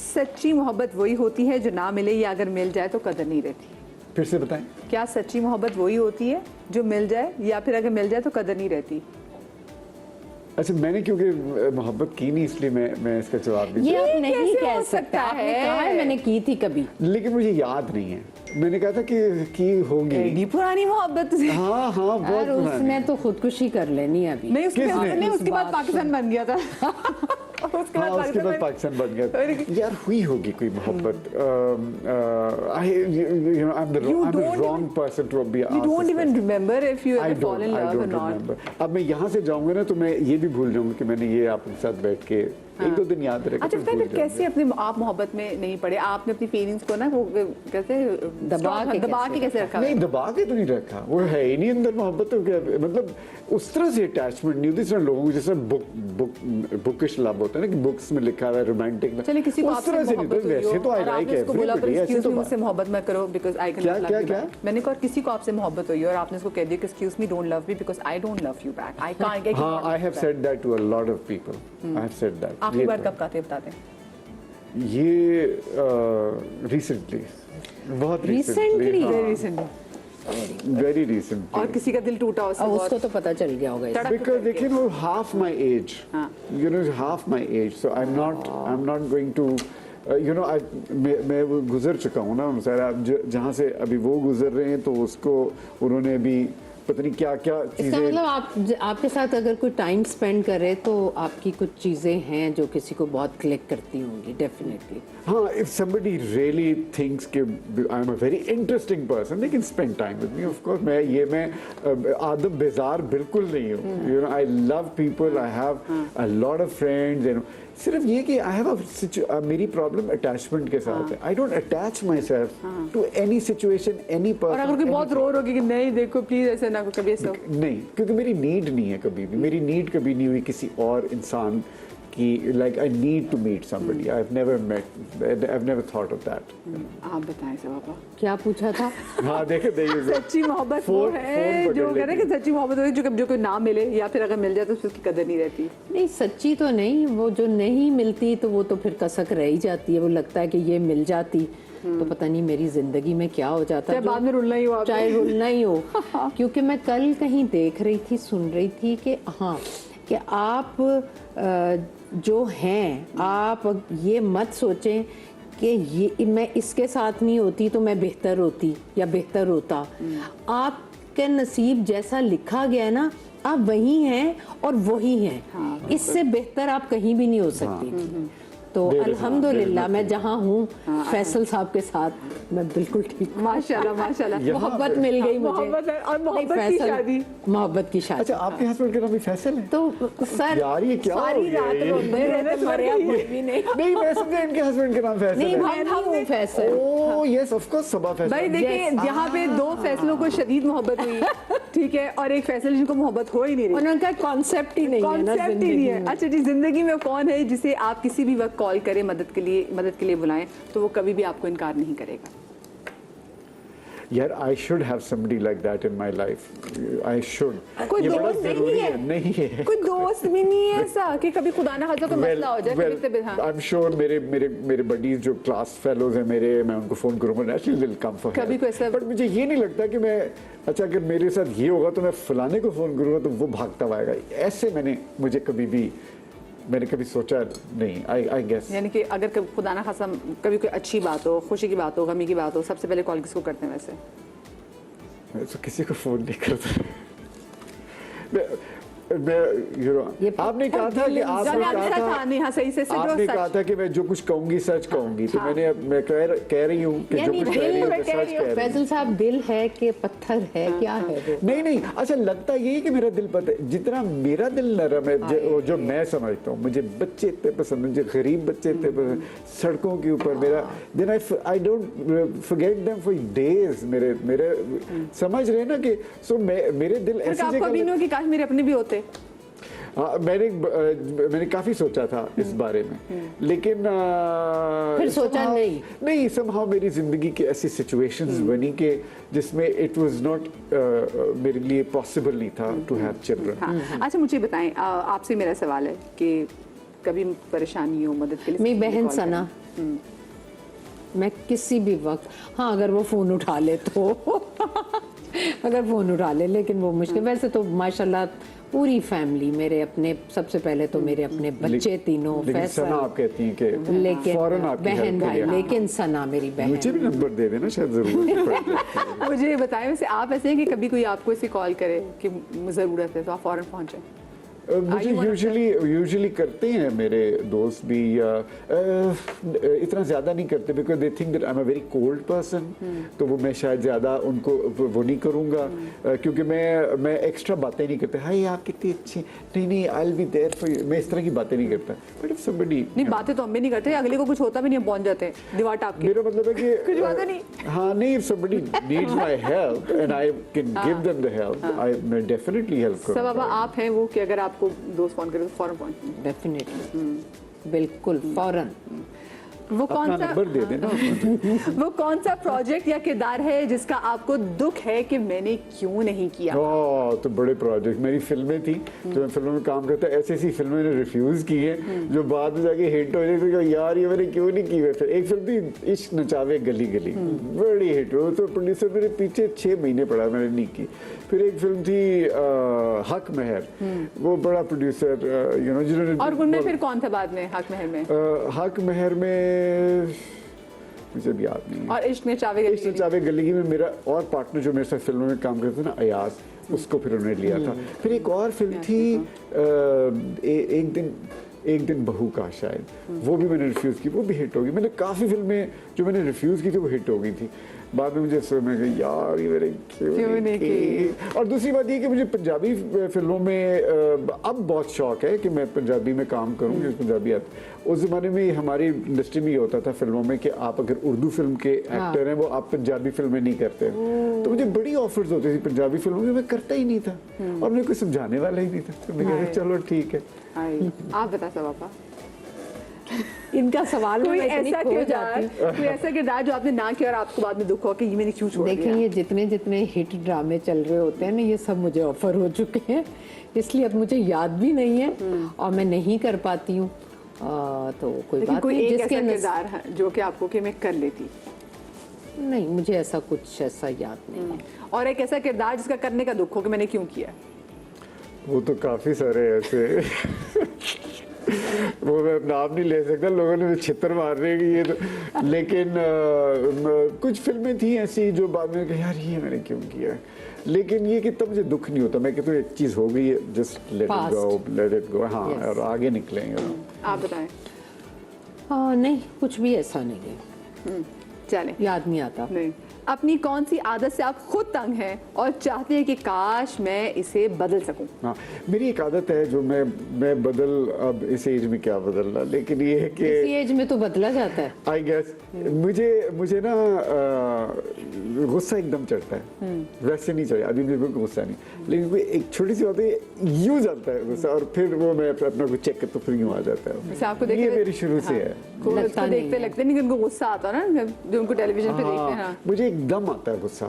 सच्ची मोहब्बत वही होती है जो ना मिले या अगर मिल जाए तो कदर नहीं रहती? फिर से बताएं। क्या सच्ची मोहब्बत वही होती है जो मिल जाए या फिर अगर मिल जाए तो कदर नहीं रहती? अच्छा, मैंने क्योंकि मोहब्बत की नहीं इसलिए मैं इसका जवाब नहीं। ये आप नहीं कैसे कह हो सकते। सकता आपने है? कहा है मैंने की थी कभी। लेकिन मुझे याद नहीं है। मैंने कहा था कि होगी। एडी पुरानी मोहब्बत। हाँ हाँ, बहुत और पुरानी। उसने तो खुदकुशी कर लेनी अभी। नहीं उसके बाद बात पाकिस्तान बन गया था। उसके हाँ, उसके बाद पाकिस्तान बन गया। यार हुई होगी कोई मोहब्बत। I am the wrong person to be asked. You don't even remember if you ever fall in love or not. अब मैं यहाँ से जाऊंगा ना तो मैं ये भी भूल जाऊंगा कि मैंने ये आपके साथ बैठ के एक दो दिन याद रखा। अच्छा बताइए फिर कैसे अपने आप मोहब्बत में नहीं पड़े? आपने अपनी फीलिंग्स को ना वो कैसे दबा के कैसे रखा? नहीं, दबा के तो नहीं रखा, वो है ही नहीं अंदर मोहब्बत। तो क्या मतलब उस तरह से अटैचमेंट नहीं होती जिस तरह लोगों को, जैसे बुकिश लव होता है ना कि बुक्स में लिखा हुआ है रोमांटिक। चलिए किसी को उस तरह से नहीं, तो वैसे तो I like everybody. Excuse me, मुझसे मोहब्बत मत करो बिकॉज़ आई कैन क्या क्या क्या मैंने कहा किसी को आपसे मोहब्बत हुई और आपने उसको कह दिया कि excuse me don't love me because I don't love you back. I can't get. हाँ, I have said that to a lot of people. I have said that. आखिरी बार कब कहते बताते? ये रिसेंटली, बहुत रिसेंटली, वेरी रिसेंटली। और किसी का दिल टूटा उससे अब बहुत उसको तो पता चल गया होगा। Because they came out half my age, हाँ. you know, half my age. So I'm not going to, you know, मैं वो गुजर चुका हूँ ना सारा। जहाँ से अभी वो गुजर रहे हैं तो उसको उन्होंने अभी पता नहीं क्या क्या इसका चीजें। मतलब आपके साथ अगर कोई टाइम स्पेंड करे तो आपकी कुछ चीजें हैं जो किसी को बहुत क्लिक करती होंगी डेफिनेटली। हाँ, if somebody really thinks कि I'm a very interesting person, they can spend time with me. Of course, मैं आदम बेजार बिल्कुल नहीं हूँ। You know, I love people. I have a lot of friends. You know, सिर्फ ये कि I have मेरी प्रॉब्लम अटैचमेंट के साथ है। I don't attach myself to any situation, any person. और अगर कोई बहुत रो रहा कि नहीं देखो प्लीज ऐसे ना कभी ऐसा नहीं, क्योंकि मेरी नीड नहीं है कभी भी। मेरी नीड कभी नहीं हुई किसी और इंसान कि like I need to meet somebody. I've never thought of that. आप बताएं सब पापा क्या पूछा था? हाँ देखे सच्ची मोहब्बत वो है जो कह रहे हैं कि सच्ची मोहब्बत होती है जो कोई ना मिले या फिर अगर मिल जाए तो उसकी कदर नहीं रहती। नहीं, सच्ची तो नहीं, वो जो नहीं मिलती तो वो तो फिर कसक रह ही जाती है। वो लगता है कि ये मिल जाती तो पता नहीं मेरी जिंदगी में क्या हो जाता है। बाद में रुलना ही हो, चाहे रुलना ही हो। क्योंकि मैं कल कहीं देख रही थी, सुन रही थी कि हाँ कि आप जो हैं, आप ये मत सोचें कि ये मैं इसके साथ नहीं होती तो मैं बेहतर होती या बेहतर होता। आपके नसीब जैसा लिखा गया है ना, आप वही हैं और वही हैं। इससे बेहतर आप कहीं भी नहीं हो सकती। तो अल्हम्दुलिल्लाह मैं जहाँ हूँ फैसल साहब के साथ मैं बिल्कुल ठीक। माशाल्लाह माशाल्लाह। मोहब्बत मिल गई मुझे। और मोहब्बत की शादी। मोहब्बत की शादी। अच्छा, आपके हस्बैंड का नाम भी फैसल है? तो सर यार ये क्या सारी रात रोते रहते मरे भी नहीं। नहीं, मैं समझा इनके हस्बैंड का नाम फैसल नहीं, है। मैं नहीं हूँ Faisal. Oh yes, of course Saba Faisal. भाई देखिए यहाँ पे दो फैसलों को शदीद मोहब्बत हुई, ठीक है, और एक फैसल जिनको मोहब्बत हो ही नहीं रही। उनका कॉन्सेप्ट ही नहीं है ना कॉन्सेप्ट ही नहीं है। अच्छा जी, जिंदगी में कौन है जिसे आप किसी भी वक्त कॉल करें मदद के लिए बुलाएं तो वो कभी भी आपको इनकार नहीं करेगा? यार I should have somebody like that in my life. I should. कोई ये बड़ा दोस्त जरूरी नहीं है। है? नहीं है। कोई दोस्त भी नहीं है ऐसा कि कभी खुदा ना खासा कोई मसला हो जाए? I'm sure मेरे बडीज जो क्लास फेलोज हैं मेरे, मैं उनको फोन करूंगा नेचुरली विल कम फॉर कभी कोई ऐसा। बट मुझे ये नहीं लगता कि मैं, अच्छा अगर मेरे साथ ये होगा तो मैं फलाने को फोन करूंगा तो वो भागता हुआ आएगा। ऐसे मैंने कभी सोचा नहीं। आई गेस यानी कि अगर खुदा ना खासा कभी कोई अच्छी बात हो, खुशी की बात हो, गमी की बात हो, सबसे पहले कॉल किसको करते हैं वैसे? मैं तो किसी को फोन नहीं करता। आपने कहा था कि आपने कहा था कि मैं जो कुछ कहूंगी सच कहूंगी, तो मैं कह रही हूँ कि जो कुछ कह रही हूँ मैं सच कह रही हूँ। फैसल साहब, दिल है कि पत्थर है, क्या है वो? नहीं, अच्छा लगता ये है कि मेरा दिल पता है, जितना मेरा दिल नरम है जो मैं समझता हूँ। मुझे बच्चे इतने पसंद, मुझे गरीब बच्चे इतने पसंद, सड़कों के ऊपर मेरा then I don't forget them for days. मेरे समझ रहे ना कि सो मेरे दिल ऐसी जगह कि काश मेरे अपने भी होते। हाँ, मैंने काफी सोचा था इस बारे में, लेकिन फिर सोचा नहीं। somehow मेरी जिंदगी की ऐसी सिचुएशंस बनी कि जिसमें इट वाज नॉट मेरे लिए पॉसिबल नहीं था टू हैव चिल्ड्रन। अच्छा मुझे बताएं, आपसे मेरा सवाल है कि कभी परेशानी हो, मदद के लिए मेरी बहन सना मैं किसी भी वक्त, हाँ अगर वो फ़ोन उठा ले तो अगर फ़ोन उठा ले, लेकिन वो मुश्किल। वैसे तो माशाल्लाह पूरी फैमिली, मेरे अपने, सबसे पहले तो मेरे अपने बच्चे तीनों, लेकिन सना आप कहती हैं कि लेकिन फौरन आपकी बहन help भाई, करिए। लेकिन सना मेरी बहन। मुझे भी नंबर दे देना, शायद जरूरत पड़ जाए। मुझे ये बताएं, वैसे आप ऐसे हैं कि कभी कोई आपको ऐसे कॉल करे कि ज़रूरत है तो आप फ़ौरन पहुँचे? मुझे यूजुअली करते हैं मेरे दोस्त भी, या इतना ज़्यादा नहीं करते, because they think that I am a very cold person, तो वो मैं शायद ज़्यादा उनको वो नहीं करूँगा, क्योंकि मैं एक्स्ट्रा बातें नहीं करता, हाय आप कितनी अच्छी, नहीं I will be there for you, मैं इस तरह की बातें नहीं करता। बट इफ समबडी, नहीं बातें तो हम भी नहीं करते, अगले को कुछ होता भी नहीं, हम पहुँच जाते हैं दीवार टाप के। मेरा मतलब है कि कुछ बातें नहीं। हाँ नहीं, if somebody needs my help and I can give them the help, मैं definitely help सब करूँगा। बाबा आप हैं वो कि अगर आपको दोस्त फ़ोन करे तो फ़ौरन पहुँचे? डेफिनेटली, बिल्कुल फ़ौरन। वो कौन अपना सा नंबर दे देना। वो कौन सा प्रोजेक्ट या किरदार है जिसका आपको दुख है कि मैंने क्यों नहीं किया? तो बड़े प्रोजेक्ट, मेरी फिल्में थी, तो मैं फिल्मों में काम करता, ऐसी ऐसी फिल्में मैंने रिफ्यूज की है जो बाद में जाके हिट हो जाती है, यार ये मैंने क्यों नहीं की है। फिर एक फिल्म थी इश्क नचावे गली गली, बड़ी हिट हुई, तो प्रोड्यूसर मेरे पीछे 6 महीने पड़ा, मैंने नहीं की। फिर एक फिल्म थी हक महर, वो बड़ा प्रोड्यूसर जिन्होंने, और उनमें फिर कौन था बाद में हक महर में? हक महर में मुझे भी याद नहीं है। और इश्क में चावे गली इश्क में चावे गली में मेरा और पार्टनर जो मेरे साथ फिल्मों में काम करता था ना, अयाज, उसको फिर उन्होंने लिया था। फिर एक और फिल्म थी एक दिन बहू का, शायद वो भी मैंने रिफ्यूज की, वो भी हिट होगी। मैंने काफ़ी फिल्में जो मैंने रिफ्यूज की थी वो हिट हो गई थी। बाद में मुझे समझ में गया यार ये मैंने क्यों नहीं की। और दूसरी बात ये कि मुझे पंजाबी फिल्मों में अब बहुत शौक है कि मैं पंजाबी में काम करूँ, जिस पंजाबी आती। उस ज़माने में हमारी इंडस्ट्री में ये होता था फिल्मों में कि आप अगर उर्दू फिल्म के एक्टर हैं, वो आप पंजाबी फिल्में नहीं करते। तो मुझे बड़ी ऑफर्स होती थी पंजाबी फिल्मों में, मैं करता ही नहीं था और मेरे को समझाने वाला ही नहीं था। तो मैं कहता चलो ठीक है। आप बता सब पापा, इनका सवाल कोई मैं इतनी ऐसा खो जाती हूँ। कोई ऐसा किरदार जो आपने ना किया और आपको बाद में दुख हो कि ये मैंने क्यों छोड़ देखिए दिया? ये जितने जितने हिट ड्रामे चल रहे होते हैं ना, ये सब मुझे ऑफर हो चुके हैं, इसलिए अब मुझे याद भी नहीं है और मैं नहीं कर पाती हूँ। तो कोई लेकिन बात कोई नहीं, एक जिसके ऐसा किरदार है जो कि आपको कि मैं कर लेती, नहीं मुझे ऐसा कुछ ऐसा याद नहीं है। और एक ऐसा किरदार जिसका करने का दुख हो कि मैंने क्यों किया? वो तो काफ़ी सारे ऐसे वो मैं नाम नहीं ले सकता, लोगों ने छितर मार रहे हैं कि ये तो, लेकिन कुछ फिल्में थी ऐसी जो बाद में यार ये मैंने क्यों किया। लेकिन ये कि तब मुझे दुख नहीं होता, मैं कहता हूँ एक चीज़ हो गई है, जस्ट लेट इट गो। हाँ Yes. और आगे निकलेंगे। आप बताएं। नहीं कुछ भी ऐसा नहीं है, चलें, याद नहीं आता। नहीं। अपनी कौन सी आदत से आप खुद तंग हैं और चाहते हैं कि काश मैं इसे बदल सकूं? हाँ, मेरी एक आदत है जो मैं बदल, अब इस एज में क्या बदलना, लेकिन ये है कि इसी एज में तो बदला जाता है। आई गेस मुझे ना गुस्सा एकदम चढ़ता है, वैसे नहीं चढ़ा अभी मुझे गुस्सा नहीं, लेकिन कोई एक छोटी सी बात है यूं जाता है गुस्सा, और फिर वो मैं अपना को चेक करता हूँ, फिर यूं आ जाता वैसे आपको है। देखते ये मेरी शुरू से है। लगता नहीं है। लगते नहीं कि उनको गुस्सा आता ना, जो उनको टेलीविजन पे देखते हैं। हाँ। मुझे एकदम आता है गुस्सा,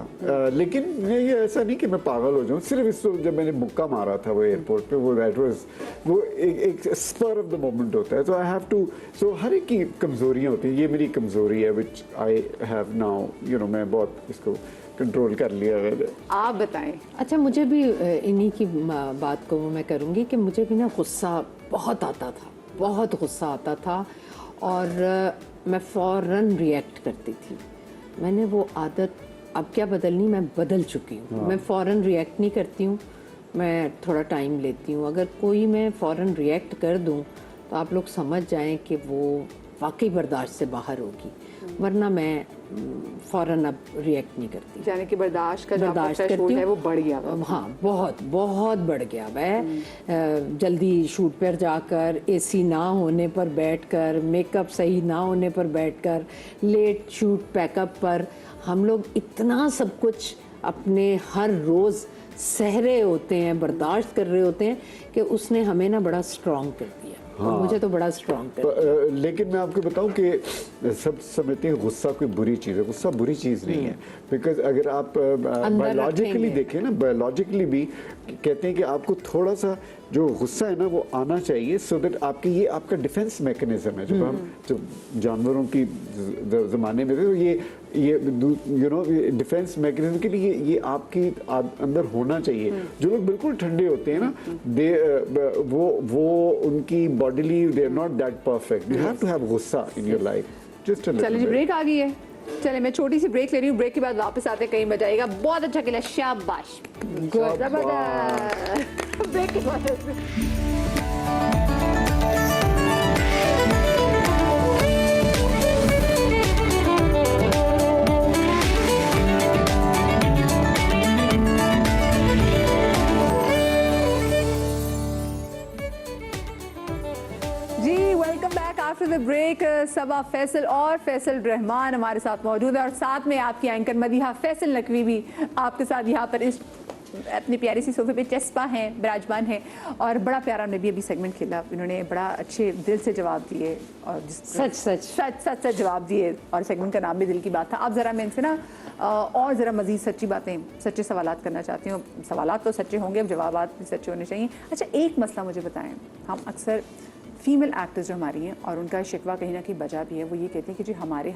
लेकिन ये ऐसा नहीं कि मैं पागल हो जाऊं, सिर्फ इसको जब मैंने मुक्का मारा था वो एयरपोर्ट पे, वो एक स्पर ऑफ द मोमेंट होता है, तो आई हैव टू, सो हर एक की कमजोरियां होती हैं, ये मेरी कमजोरी है विच आई हैव नाउ, मैं बहुत इसको कंट्रोल कर लिया है। आप बताएं। अच्छा मुझे भी इन्हीं की बात को मैं करूँगी कि मुझे भी ना गुस्सा बहुत आता था, बहुत गुस्सा आता था और मैं फ़ौरन रिएक्ट करती थी। मैंने वो आदत अब क्या बदलनी, मैं बदल चुकी हूँ। मैं फ़ौरन रिएक्ट नहीं करती हूँ, मैं थोड़ा टाइम लेती हूँ। अगर कोई मैं फ़ौरन रिएक्ट कर दूँ तो आप लोग समझ जाएं कि वो वाकई बर्दाश्त से बाहर होगी, वरना मैं फ़ौरन अब रिएक्ट नहीं करती। यानी कि बर्दाश्त का जो आपका बर्दाश्त threshold करती है हूँ। वो बढ़ गया है। हाँ बहुत बहुत बढ़ गया है। जल्दी शूट पर जाकर, एसी ना होने पर बैठकर, मेकअप सही ना होने पर बैठकर, लेट शूट पैकअप पर, हम लोग इतना सब कुछ अपने हर रोज़ सह रहे होते हैं, बर्दाश्त कर रहे होते हैं कि उसने हमें ना बड़ा स्ट्रॉन्ग कर दिया। मुझे तो बड़ा स्ट्रॉन्ग है। लेकिन मैं आपको बताऊं कि सब समझते हैं गुस्सा कोई बुरी चीज़ है। गुस्सा बुरी चीज़ नहीं है, बिकॉज अगर आप बायोलॉजिकली देखें ना, बायोलॉजिकली भी कहते हैं कि आपको थोड़ा सा जो गुस्सा है ना वो आना चाहिए, सो दैट आपकी ये आपका डिफेंस मैकेनिज्म है। जब हम जो जानवरों की ज़माने में थे तो ये यू नो डिफेंस मैकेनिज्म के लिए ये आपकी अंदर होना चाहिए। जो लोग बिल्कुल ठंडे होते हैं ना, दे वो उनकी bodily they are not that perfect. You have to have गुस्सा in your life. Just a चलिए जी, ब्रेक आ गई है। चले मैं छोटी सी ब्रेक ले रही हूँ, ब्रेक के बाद वापस आते कहीं मजा आएगा। बहुत अच्छा खेला, शाबाश, गुड, जबरदस्त। ब्रेक के बाद जी, welcome back after the break. Saba Faisal और फैसल रहमान हमारे साथ मौजूद है और साथ में आपकी एंकर मदीहा फैसल नकवी भी आपके साथ यहाँ पर इस अपनी प्यारी सी सोफे पे चस्पा हैं, विराजमान हैं। और बड़ा प्यारा उन्होंने भी अभी सेगमेंट खेला, इन्होंने बड़ा अच्छे दिल से जवाब दिए और सच जवाब दिए, और सेगमेंट का नाम भी दिल की बात था। अब ज़रा मैं इनसे ना और ज़रा मज़ीद सच्ची बातें, सच्चे सवालात करना चाहती हूँ। सवालात तो सच्चे होंगे, अब जवाबात भी सच्चे होने चाहिए। अच्छा, एक मसला मुझे बताएं, हम अक्सर फीमेल एक्टर्स जो हमारी हैं और उनका शिकवा कहीं ना कहीं बजा भी है, वो ये कहते हैं कि जी हमारे यहाँ